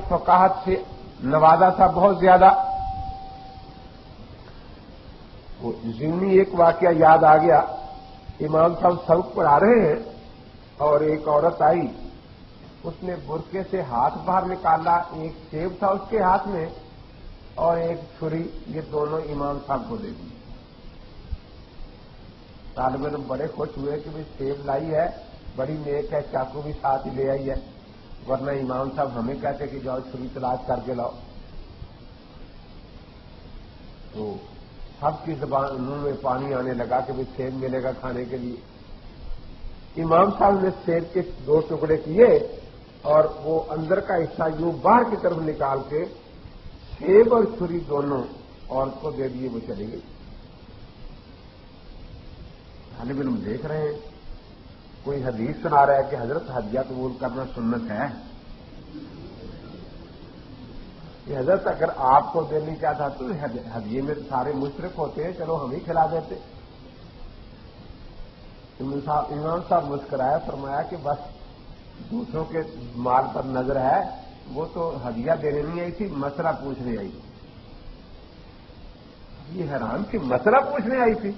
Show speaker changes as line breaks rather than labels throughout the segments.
فقاہت سے نوازا تھا بہت زیادہ. ضمنی ایک واقعہ یاد آ گیا. امام صاحب سبق پڑھا رہے ہیں اور ایک عورت آئی, اس نے برقعے سے ہاتھ باہر نکالا, ایک سیب تھا اس کے ہاتھ میں اور ایک چھری, یہ دونوں امام صاحب کو دے دی. طالب علم بڑے خوش ہوئے کہ بھائی سیب لائی ہے, بڑی نیک ہے, چاقو بھی ساتھ ہی لے آئی ہے, ورنہ امام صاحب ہمیں کہتے کہ جاؤ چھری تلاش کر کے لاؤ. تو سب کی زبان منہ میں پانی آنے لگا کہ بھائی سیب ملے گا کھانے کے لیے. امام صاحب نے سیب کے 2 ٹکڑے کیے اور وہ اندر کا حصہ یوں باہر کی طرف نکال کے سیب اور چھری دونوں عورت کو دے دیے, وہ چلی گئی. طالب علم دیکھ رہے ہیں, کوئی حدیث سنا رہا ہے کہ حضرت ہدیہ قبول کرنا سنت ہے. یہ حضرت اگر آپ کو دینی چاہتا تو ہدیے میں تو سارے مشرک ہوتے ہیں, چلو ہم ہی کھلا دیتے. امام صاحب مسکرایا, فرمایا کہ بس دوسروں کے مال پر نظر ہے, وہ تو ہدیہ دینے نہیں آئی تھی, مسئلہ پوچھنے آئی. یہ حیران کہ مسئلہ پوچھنے آئی تھی,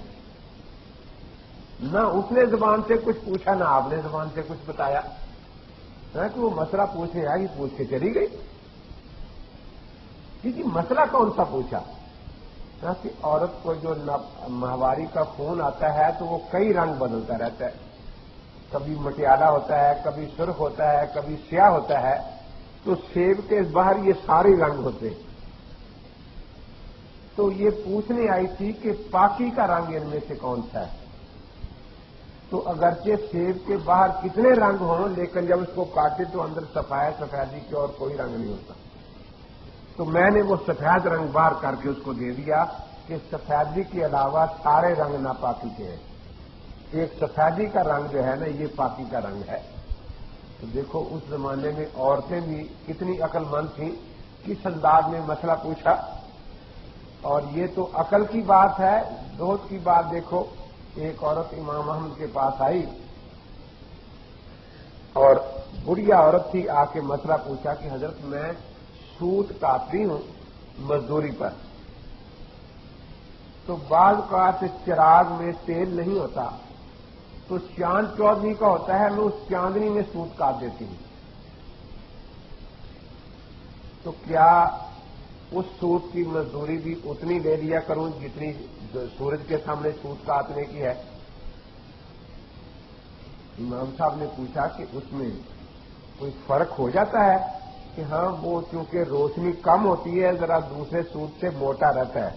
نہ اس نے زبان سے کچھ پوچھا نہ آپ نے زبان سے کچھ بتایا, کہ وہ مسئلہ پوچھنے آئی, پوچھ کے چلی گئی. کیونکہ مسئلہ کون سا پوچھا؟ کہ عورت کو جو ماہواری کا خون آتا ہے تو وہ کئی رنگ بدلتا رہتا ہے, کبھی مٹیالہ ہوتا ہے, کبھی سرخ ہوتا ہے, کبھی سیاہ ہوتا ہے. تو سیب کے باہر یہ سارے رنگ ہوتے ہیں. تو یہ پوچھنے آئی تھی کہ پاکی کا رنگ ان میں سے کون سا ہے. تو اگرچہ سیب کے باہر کتنے رنگ ہوں, لیکن جب اس کو کاٹے تو اندر سفیدی کے اور کوئی رنگ نہیں ہوتا. تو میں نے وہ سفید رنگ باہر کر کے اس کو دے دیا کہ سفیدی کے علاوہ سارے رنگ ناپاکی کے ہیں. ایک سفیدی کا رنگ جو ہے نا, یہ پاکی کا رنگ ہے. تو دیکھو اس زمانے میں عورتیں بھی کتنی عقل مند تھیں, کس انداز میں مسئلہ پوچھا. اور یہ تو عقل کی بات ہے. زہد کی بات دیکھو, ایک عورت امام احمد کے پاس آئی اور بڑھیا عورت تھی, آ کے مسئلہ پوچھا کہ حضرت میں سوت کاٹتی ہوں مزدوری پر, تو بعض اوقات چراغ میں تیل نہیں ہوتا تو چاند چودھری کا ہوتا ہے, میں اس چاندنی میں سوت کاٹ دیتی ہوں. تو کیا اس سوت کی مزدوری بھی اتنی لے لیا کروں جتنی سورج کے سامنے سوت کاٹنے کی ہے؟ امام صاحب نے پوچھا کہ اس میں کوئی فرق ہو جاتا ہے؟ کہ ہاں, وہ چونکہ روشنی کم ہوتی ہے, ذرا دوسرے سوت سے موٹا رہتا ہے.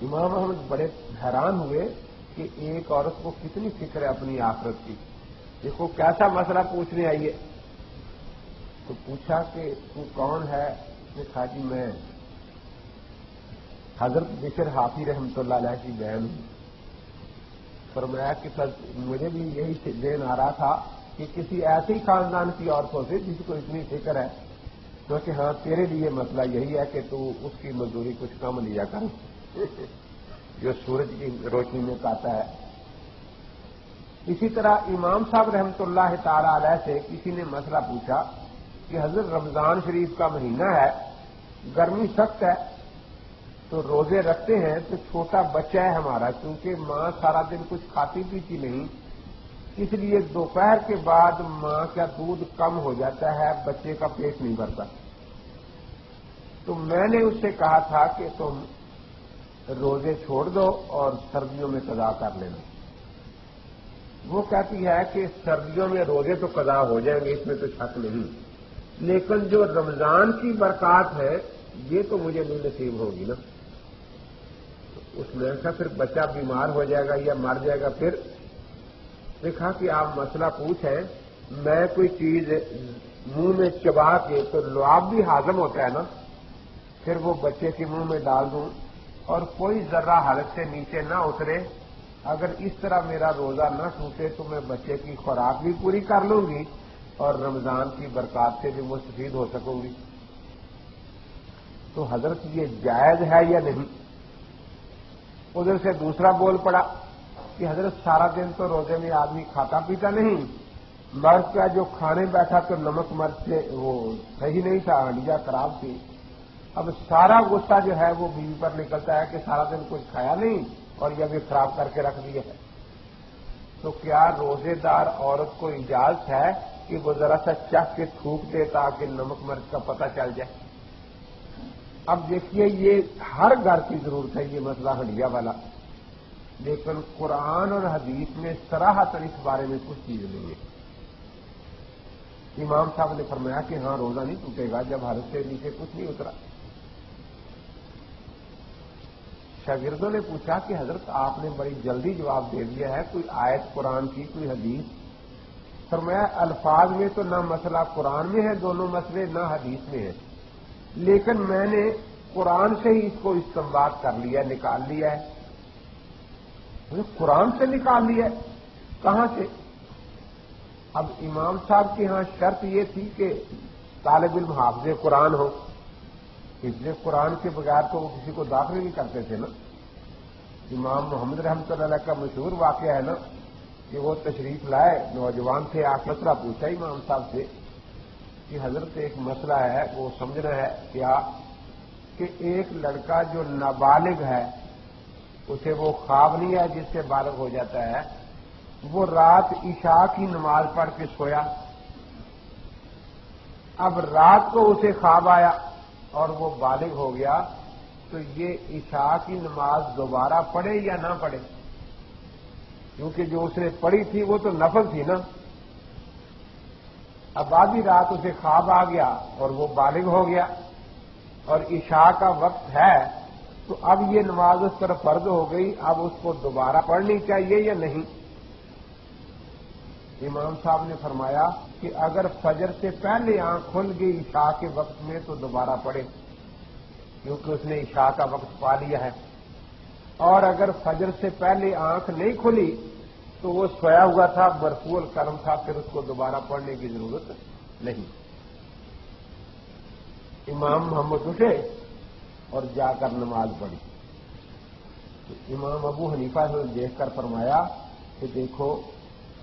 امام احمد بڑے حیران ہوئے کہ ایک عورت کو کتنی فکر ہے اپنی آخرت کی. دیکھو کیسا مسئلہ پوچھنے آئی ہے. تو پوچھا کہ تو کون ہے؟ اس نے کہا جی میں حضرت بشر حافی رحمۃ اللہ علیہ کی بہن ہوں. فرمایا کہ مجھے بھی یہی ذہن آ رہا تھا کہ کسی ایسے ہی خاندان کی عورتوں سے جس کو اتنی فکر ہے, کیونکہ ہاں تیرے لیے مسئلہ یہی ہے کہ تو اس کی مزدوری کچھ کم لیا کر جو سورج کی روشنی میں کاتا ہے. اسی طرح امام صاحب رحمۃ اللہ تعالی علیہ سے کسی نے مسئلہ پوچھا کہ حضرت رمضان شریف کا مہینہ ہے, گرمی سخت ہے, تو روزے رکھتے ہیں تو چھوٹا بچہ ہے ہمارا, کیونکہ ماں سارا دن کچھ کھاتی پیتی نہیں, اس لیے دوپہر کے بعد ماں کا دودھ کم ہو جاتا ہے, بچے کا پیٹ نہیں بھرتا. تو میں نے اس سے کہا تھا کہ تم روزے چھوڑ دو اور سردیوں میں قضا کر لینا. وہ کہتی ہے کہ سردیوں میں روزے تو قضا ہو جائیں گے, اس میں تو شک نہیں, لیکن جو رمضان کی برکات ہے یہ تو مجھے نہیں نصیب ہوگی نا. اس نے کہا پھر بچہ بیمار ہو جائے گا یا مر جائے گا. پھر دیکھا کہ آپ مسئلہ پوچھیں, میں کوئی چیز منہ میں چبا کے تو لعاب بھی ہاضم ہوتا ہے نا, پھر وہ بچے کے منہ میں ڈال دوں اور کوئی ذرہ حلق سے نیچے نہ اترے, اگر اس طرح میرا روزہ نہ ٹوٹے تو میں بچے کی خوراک بھی پوری کر لوں گی اور رمضان کی برکات سے بھی مستفید ہو سکوں گی. تو حضرت یہ جائز ہے یا نہیں؟ ادھر سے دوسرا بول پڑا کہ حضرت سارا دن تو روزے میں آدمی کھاتا پیتا نہیں, مرد کا جو کھانے بیٹھا تو نمک مرچ سے وہ صحیح نہیں تھا، ہنڈیا خراب تھی. اب سارا غصہ جو ہے وہ بیوی پر نکلتا ہے کہ سارا دن کچھ کھایا نہیں اور یہ بھی خراب کر کے رکھ دیا ہے. تو کیا روزے دار عورت کو اجازت ہے کہ وہ ذرا سا چکھ کے تھوک دے تاکہ نمک مرچ کا پتہ چل جائے؟ اب دیکھیے یہ ہر گھر کی ضرورت ہے یہ مسئلہ ہنڈیا والا، لیکن قرآن اور حدیث میں صراحتاً اس بارے میں کچھ چیز نہیں ہے. امام صاحب نے فرمایا کہ ہاں روزہ نہیں ٹوٹے گا جب حالت سے نیچے کچھ نہیں اترا. شاگردوں نے پوچھا کہ حضرت آپ نے بڑی جلدی جواب دے دیا ہے، کوئی آیت قرآن کی کوئی حدیث؟ فرمایا الفاظ میں تو نہ مسئلہ قرآن میں ہے دونوں مسئلے، نہ حدیث میں ہے، لیکن میں نے قرآن سے ہی اس کو استنباط کر لیا، نکال لیا ہے. قرآن سے نکال لیا ہے؟ کہاں سے؟ اب امام صاحب کی ہاں شرط یہ تھی کہ طالب علم حافظ قرآن ہو. حفظ قرآن کے بغیر تو وہ کسی کو داخل نہیں کرتے تھے نا. امام محمد رحمۃ اللہ علیہ کا مشہور واقعہ ہے نا کہ وہ تشریف لائے، نوجوان تھے، مسئلہ پوچھا امام صاحب سے کہ حضرت ایک مسئلہ ہے وہ سمجھنا ہے کیا کہ ایک لڑکا جو نابالغ ہے اسے وہ خواب نہیں ہے جس سے بالغ ہو جاتا ہے، وہ رات عشاء کی نماز پڑھ کے سویا، اب رات کو اسے خواب آیا اور وہ بالغ ہو گیا، تو یہ عشاء کی نماز دوبارہ پڑھے یا نہ پڑھے؟ کیونکہ جو اس نے پڑھی تھی وہ تو نفل تھی نا. اب آدھی رات اسے خواب آ گیا اور وہ بالغ ہو گیا اور عشاء کا وقت ہے، تو اب یہ نماز اس پر فرض ہو گئی، اب اس کو دوبارہ پڑھنی چاہیے یا نہیں؟ امام صاحب نے فرمایا کہ اگر فجر سے پہلے آنکھ کھل گئی عشاء کے وقت میں تو دوبارہ پڑھے، کیونکہ اس نے عشاء کا وقت پا لیا ہے. اور اگر فجر سے پہلے آنکھ نہیں کھلی تو وہ سویا ہوا تھا، مرفوع القلم تھا، پھر اس کو دوبارہ پڑھنے کی ضرورت نہیں. امام محمد اٹھے اور جا کر نماز پڑھی. تو امام ابو حنیفہ نے دیکھ کر فرمایا کہ دیکھو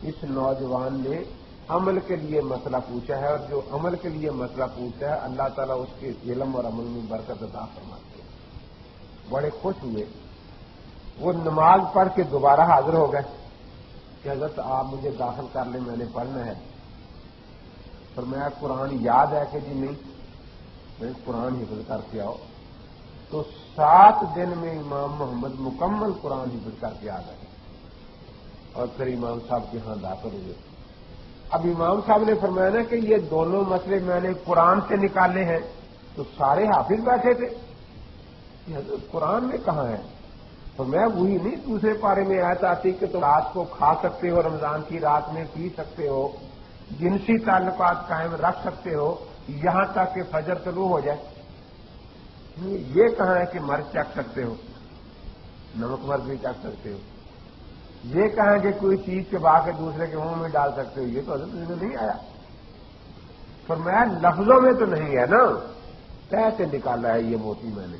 اس نوجوان نے عمل کے لیے مسئلہ پوچھا ہے، اور جو عمل کے لیے مسئلہ پوچھا ہے اللہ تعالیٰ اس کے علم اور عمل میں برکت عطا فرماتے ہیں. بڑے خوش ہوئے. وہ نماز پڑھ کے دوبارہ حاضر ہو گئے کہ حضرت آپ مجھے داخل کر لیں، میں نے پڑھنا ہے. فرمایا قرآن یاد ہے کہ جی نہیں؟ میں قرآن حفظ کر کے آؤ. تو 7 دن میں امام محمد مکمل قرآن حفظ کر کے آ گئے اور پھر امام صاحب کے ہاں داخل ہوئے. اب امام صاحب نے فرمایا نا کہ یہ دونوں مسئلے میں نے قرآن سے نکالے ہیں، تو سارے حافظ بیٹھے تھے. یہ حضرت قرآن میں کہاں ہے؟ تو میں وہی نہیں دوسرے پارے میں آیت آتی کہ تم رات کو کھا سکتے ہو، رمضان کی رات میں پی سکتے ہو، جنسی تعلقات قائم رکھ سکتے ہو یہاں تک کہ فجر طلوع ہو جائے. یہ کہاں ہے کہ مرچ چکھ سکتے ہو، نمک مرچ بھی چکھ سکتے ہو؟ یہ کہاں کہ کوئی چیز چبا کے دوسرے کے منہ میں ڈال سکتے ہو؟ یہ تو حضرت میں نہیں آیا. فرمایا لفظوں میں تو نہیں ہے نا، کیسے نکالا ہے یہ موتی میں نے؟